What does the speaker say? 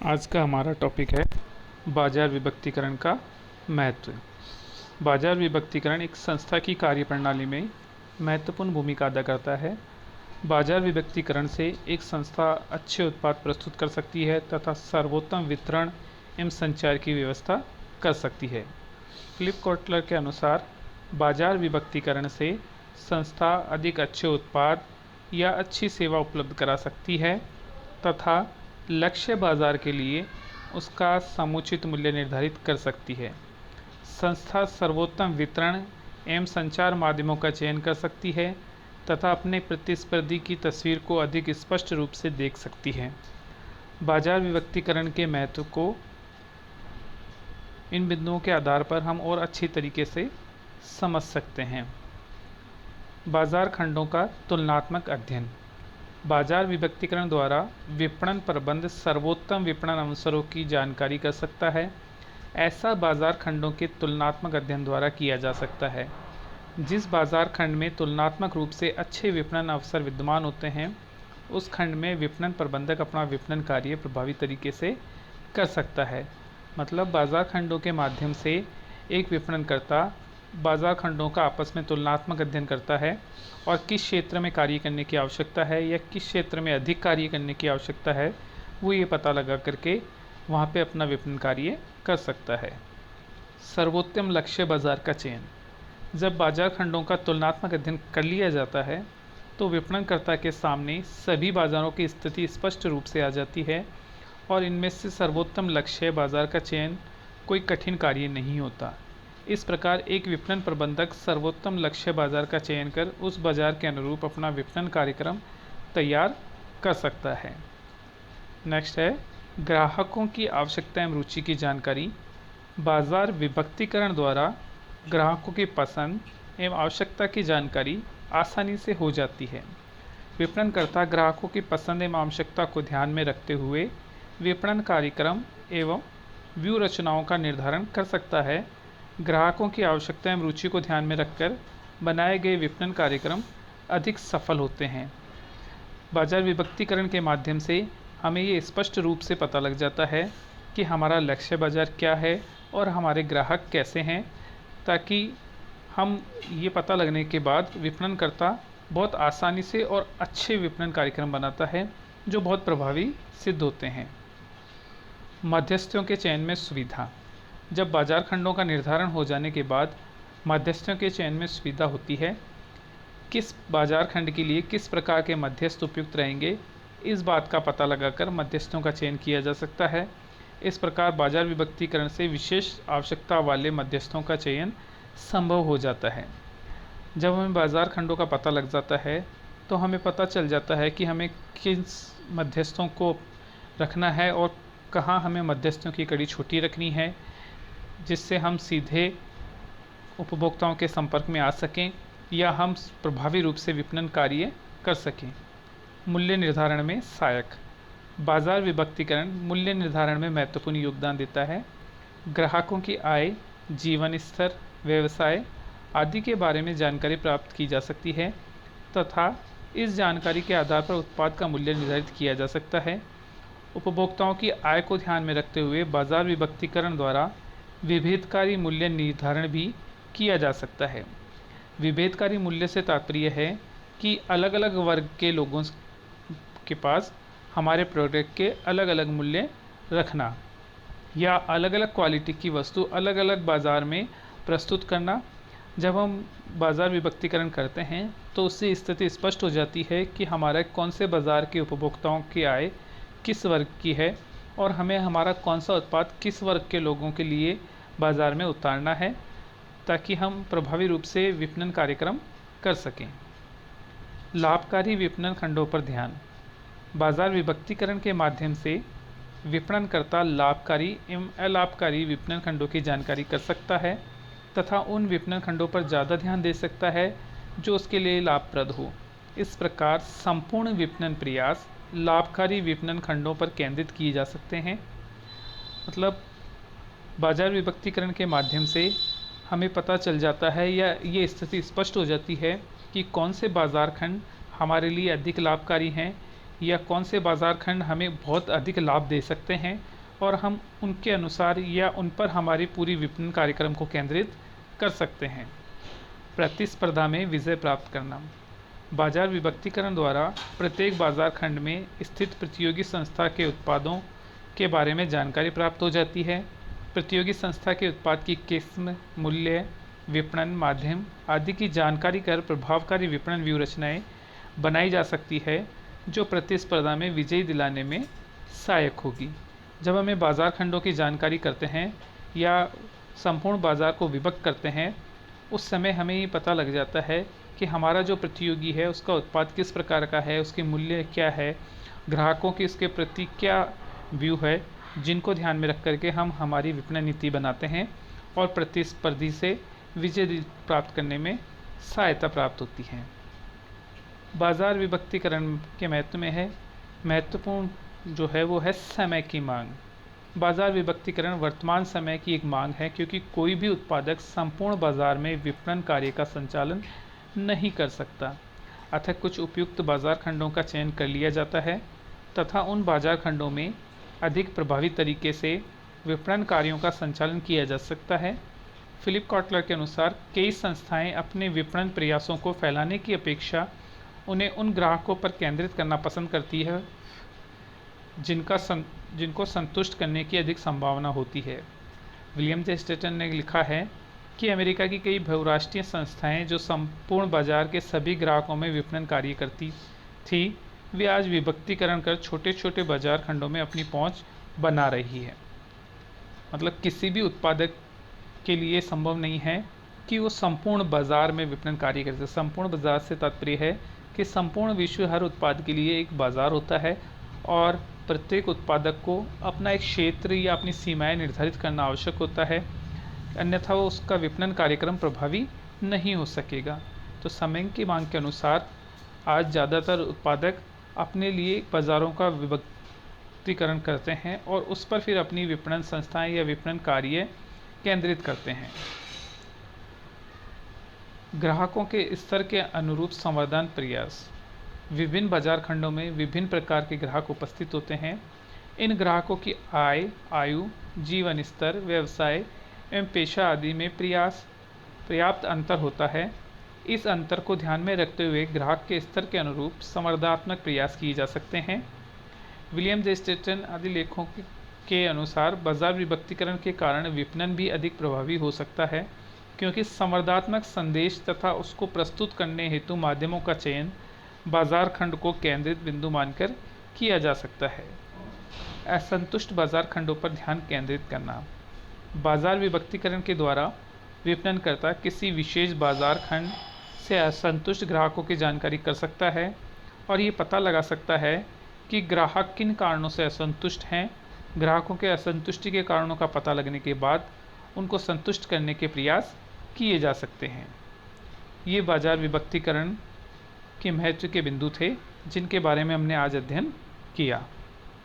आज का हमारा टॉपिक है बाजार विभक्तिकरण का महत्व। बाजार विभक्तिकरण एक संस्था की कार्यप्रणाली में महत्वपूर्ण भूमिका अदा करता है। बाजार विभक्तिकरण से एक संस्था अच्छे उत्पाद प्रस्तुत कर सकती है तथा सर्वोत्तम वितरण एवं संचार की व्यवस्था कर सकती है। फिलिप कोटलर के अनुसार बाजार विभक्तिकरण से संस्था अधिक अच्छे उत्पाद या अच्छी सेवा उपलब्ध करा सकती है तथा लक्ष्य बाजार के लिए उसका समुचित मूल्य निर्धारित कर सकती है। संस्था सर्वोत्तम वितरण एवं संचार माध्यमों का चयन कर सकती है तथा अपने प्रतिस्पर्धी की तस्वीर को अधिक स्पष्ट रूप से देख सकती है। बाजार विभक्तिकरण के महत्व को इन बिंदुओं के आधार पर हम और अच्छी तरीके से समझ सकते हैं। बाजार खंडों का तुलनात्मक अध्ययन। बाजार विभक्तिकरण द्वारा विपणन प्रबंध सर्वोत्तम विपणन अवसरों की जानकारी कर सकता है। ऐसा बाजार खंडों के तुलनात्मक अध्ययन द्वारा किया जा सकता है। जिस बाजार खंड में तुलनात्मक रूप से अच्छे विपणन अवसर विद्यमान होते हैं, उस खंड में विपणन प्रबंधक अपना विपणन कार्य प्रभावी तरीके से कर सकता है। मतलब बाजार खंडों के माध्यम से एक विपणनकर्ता बाजार खंडों का आपस में तुलनात्मक अध्ययन करता है और किस क्षेत्र में कार्य करने की आवश्यकता है या किस क्षेत्र में अधिक कार्य करने की आवश्यकता है, वो ये पता लगा करके वहाँ पे अपना विपणन कार्य कर सकता है। सर्वोत्तम लक्ष्य बाजार का चयन। जब बाजार खंडों का तुलनात्मक अध्ययन कर लिया जाता है तो विपणनकर्ता के सामने सभी बाजारों की स्थिति स्पष्ट रूप से आ जाती है और इनमें से सर्वोत्तम लक्ष्य बाजार का चयन कोई कठिन कार्य नहीं होता। इस प्रकार एक विपणन प्रबंधक सर्वोत्तम लक्ष्य बाजार का चयन कर उस बाजार के अनुरूप अपना विपणन कार्यक्रम तैयार कर सकता है। नेक्स्ट है ग्राहकों की आवश्यकता एवं रुचि की जानकारी। बाजार विभक्तिकरण द्वारा ग्राहकों की पसंद एवं आवश्यकता की जानकारी आसानी से हो जाती है। विपणनकर्ता ग्राहकों की पसंद एवं आवश्यकता को ध्यान में रखते हुए विपणन कार्यक्रम एवं व्यू रचनाओं का निर्धारण कर सकता है। ग्राहकों की आवश्यकता एवं रुचि को ध्यान में रखकर बनाए गए विपणन कार्यक्रम अधिक सफल होते हैं। बाजार विभक्तिकरण के माध्यम से हमें ये स्पष्ट रूप से पता लग जाता है कि हमारा लक्ष्य बाजार क्या है और हमारे ग्राहक कैसे हैं, ताकि हम ये पता लगने के बाद विपणनकर्ता बहुत आसानी से और अच्छे विपणन कार्यक्रम बनाता है जो बहुत प्रभावी सिद्ध होते हैं। मध्यस्थों के चयन में सुविधा। जब बाजार खंडों का निर्धारण हो जाने के बाद मध्यस्थों के चयन में सुविधा होती है। किस बाजार खंड के लिए किस प्रकार के मध्यस्थ उपयुक्त रहेंगे, इस बात का पता लगाकर मध्यस्थों का चयन किया जा सकता है। इस प्रकार बाजार विभक्तिकरण से विशेष आवश्यकता वाले मध्यस्थों का चयन संभव हो जाता है। जब हमें बाजार खंडों का पता लग जाता है तो हमें पता चल जाता है कि हमें किस मध्यस्थों को रखना है और कहाँ हमें मध्यस्थों की कड़ी छोटी रखनी है, जिससे हम सीधे उपभोक्ताओं के संपर्क में आ सकें या हम प्रभावी रूप से विपणन कार्य कर सकें। मूल्य निर्धारण में सहायक। बाजार विभक्तिकरण मूल्य निर्धारण में महत्वपूर्ण योगदान देता है। ग्राहकों की आय, जीवन स्तर, व्यवसाय आदि के बारे में जानकारी प्राप्त की जा सकती है तथा इस जानकारी के आधार पर उत्पाद का मूल्य निर्धारित किया जा सकता है। उपभोक्ताओं की आय को ध्यान में रखते हुए बाजार विभक्तिकरण द्वारा विभेदकारी मूल्य निर्धारण भी किया जा सकता है। विभेदकारी मूल्य से तात्पर्य है कि अलग अलग वर्ग के लोगों के पास हमारे प्रोडक्ट के अलग अलग मूल्य रखना या अलग अलग क्वालिटी की वस्तु अलग अलग बाज़ार में प्रस्तुत करना। जब हम बाज़ार विभक्तिकरण करते हैं तो उससे स्थिति स्पष्ट हो जाती है कि हमारे कौन से बाज़ार के उपभोक्ताओं की आय किस वर्ग की है और हमें हमारा कौन सा उत्पाद किस वर्ग के लोगों के लिए बाज़ार में उतारना है, ताकि हम प्रभावी रूप से विपणन कार्यक्रम कर सकें। लाभकारी विपणन खंडों पर ध्यान। बाजार विभक्तिकरण के माध्यम से विपणनकर्ता लाभकारी एवं अलाभकारी विपणन खंडों की जानकारी कर सकता है तथा उन विपणन खंडों पर ज़्यादा ध्यान दे सकता है जो उसके लिए लाभप्रद हो। इस प्रकार संपूर्ण विपणन प्रयास लाभकारी विपणन खंडों पर केंद्रित किए जा सकते हैं। मतलब बाजार विभक्तिकरण के माध्यम से हमें पता चल जाता है या ये स्थिति स्पष्ट हो जाती है कि कौन से बाजार खंड हमारे लिए अधिक लाभकारी हैं या कौन से बाजार खंड हमें बहुत अधिक लाभ दे सकते हैं और हम उनके अनुसार या उन पर हमारी पूरी विपणन कार्यक्रम को केंद्रित कर सकते हैं। प्रतिस्पर्धा में विजय प्राप्त करना। बाजार विभक्तिकरण द्वारा प्रत्येक बाजार खंड में स्थित प्रतियोगी संस्था के उत्पादों के बारे में जानकारी प्राप्त हो जाती है। प्रतियोगी संस्था के उत्पाद की किस्म, मूल्य, विपणन माध्यम आदि की जानकारी कर प्रभावकारी विपणन व्यूहरचनाएं बनाई जा सकती है जो प्रतिस्पर्धा में विजय दिलाने में सहायक होगी। जब हमें बाजार खंडों की जानकारी करते हैं या संपूर्ण बाजार को विभक्त करते हैं, उस समय हमें ये पता लग जाता है कि हमारा जो प्रतियोगी है उसका उत्पाद किस प्रकार का है, उसके मूल्य क्या है, ग्राहकों की उसके प्रति क्या व्यू है, जिनको ध्यान में रख करके हम हमारी विपणन नीति बनाते हैं और प्रतिस्पर्धी से विजय प्राप्त करने में सहायता प्राप्त होती है। बाजार विभक्तिकरण के महत्व में है, महत्वपूर्ण जो है वो है समय की मांग। बाजार विभक्तिकरण वर्तमान समय की एक मांग है क्योंकि कोई भी उत्पादक संपूर्ण बाजार में विपणन कार्य का संचालन नहीं कर सकता, अतः कुछ उपयुक्त बाजार खंडों का चयन कर लिया जाता है तथा उन बाजार खंडों में अधिक प्रभावी तरीके से विपणन कार्यों का संचालन किया जा सकता है। फिलिप कॉटलर के अनुसार कई संस्थाएं अपने विपणन प्रयासों को फैलाने की अपेक्षा उन्हें उन ग्राहकों पर केंद्रित करना पसंद करती है जिनको संतुष्ट करने की अधिक संभावना होती है। विलियम जे स्टेटन ने लिखा है कि अमेरिका की कई बहुराष्ट्रीय संस्थाएं जो संपूर्ण बाजार के सभी ग्राहकों में विपणन कार्य करती थी, वे आज विभक्तिकरण कर छोटे छोटे बाजार खंडों में अपनी पहुंच बना रही है। मतलब किसी भी उत्पादक के लिए संभव नहीं है कि वो संपूर्ण बाजार में विपणन कार्य करे। संपूर्ण बाजार से तात्पर्य है कि संपूर्ण विश्व हर उत्पाद के लिए एक बाजार होता है और प्रत्येक उत्पादक को अपना एक क्षेत्र या अपनी सीमाएं निर्धारित करना आवश्यक होता है, अन्यथा वो उसका विपणन कार्यक्रम प्रभावी नहीं हो सकेगा। तो समय की मांग के अनुसार आज ज़्यादातर उत्पादक अपने लिए बाज़ारों का विभक्तिकरण करते हैं और उस पर फिर अपनी विपणन संस्थाएं या विपणन कार्य केंद्रित करते हैं। ग्राहकों के स्तर के अनुरूप संवर्धन प्रयास। विभिन्न बाजार खंडों में विभिन्न प्रकार के ग्राहक उपस्थित होते हैं। इन ग्राहकों की आय, आयु, जीवन स्तर, व्यवसाय एवं पेशा आदि में पर्याप्त अंतर होता है। इस अंतर को ध्यान में रखते हुए ग्राहक के स्तर के अनुरूप संवर्धनात्मक प्रयास किए जा सकते हैं। विलियम जे स्टेटन आदि लेखकों के अनुसार बाजार विभक्तिकरण के कारण विपणन भी अधिक प्रभावी हो सकता है क्योंकि संवर्धनात्मक संदेश तथा उसको प्रस्तुत करने हेतु माध्यमों का चयन बाजार खंड को केंद्रित बिंदु मानकर किया जा सकता है। असंतुष्ट बाजार खंडों पर ध्यान केंद्रित करना। बाजार विभक्तिकरण के द्वारा विपणनकर्ता किसी विशेष बाजार खंड से असंतुष्ट ग्राहकों की जानकारी कर सकता है और ये पता लगा सकता है कि ग्राहक किन कारणों से असंतुष्ट हैं। ग्राहकों के असंतुष्टि के कारणों का पता लगने के बाद उनको संतुष्ट करने के प्रयास किए जा सकते हैं। ये बाजार विभक्तिकरण के महत्व के बिंदु थे जिनके बारे में हमने आज अध्ययन किया।